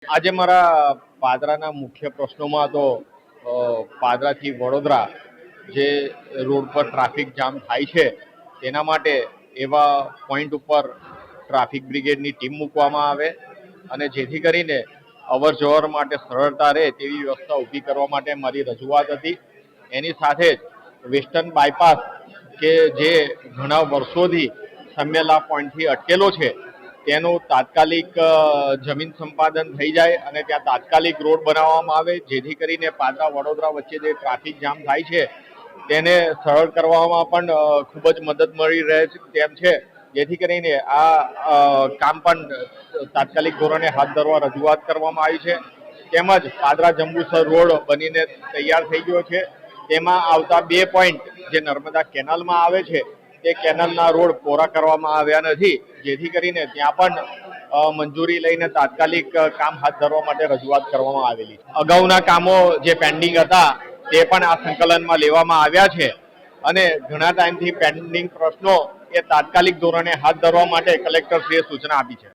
આજે મારા પાદરાના મુખ્ય પ્રશ્નોમાં તો પાદરાથી વડોદરા જે રોડ પર ટ્રાફિક જામ થાય છે તેના માટે એવા પોઈન્ટ ઉપર ટ્રાફિક બ્રિગેડની ટીમ મૂકવામાં આવે અને જેથી કરીને અવર જવર માટે સરળતા રહે તેવી વ્યવસ્થા ઊભી કરવા માટે મારી રજૂઆત હતી। એની સાથે જ વેસ્ટર્ન બાયપાસ કે જે ઘણા વર્ષોથી સમેલા પોઈન્ટથી અટકેલો છે તેનું તાત્કાલિક જમીન સંપાદન થઈ જાય અને ત્યાં તાત્કાલિક રોડ બનાવવામાં આવે જેથી કરીને પાદરા વડોદરા વચ્ચે જે ટ્રાફિક જામ થાય છે તેને સરળ કરવામાં પણ ખૂબ જ મદદ મળી રહે છે તેમ છે, જેથી કરીને આ કામ પણ તાત્કાલિક ધોરણે હાથ ધરવા રજૂઆત કરવામાં આવી છે। તેમજ પાદરા જંબુસર રોડ બનીને તૈયાર થઈ ગયો છે। તેમાં આવતા 2 પોઈન્ટ જે નર્મદા કેનાલમાં આવે છે તે કેનાલના રોડ પૂરા કરવામાં આવ્યા નથી, જેથી કરીને ત્યાં પણ મંજૂરી લઈને તાત્કાલિક કામ હાથ ધરવા માટે રજૂઆત કરવામાં આવેલી છે। અગાઉના કામો જે પેન્ડિંગ હતા તે પણ આ સંકલનમાં લેવામાં આવ્યા છે અને ઘણા ટાઈમથી પેન્ડિંગ પ્રશ્નો એ તાત્કાલિક ધોરણે હાથ ધરવા માટે કલેક્ટરશ્રીએ સૂચના આપી છે।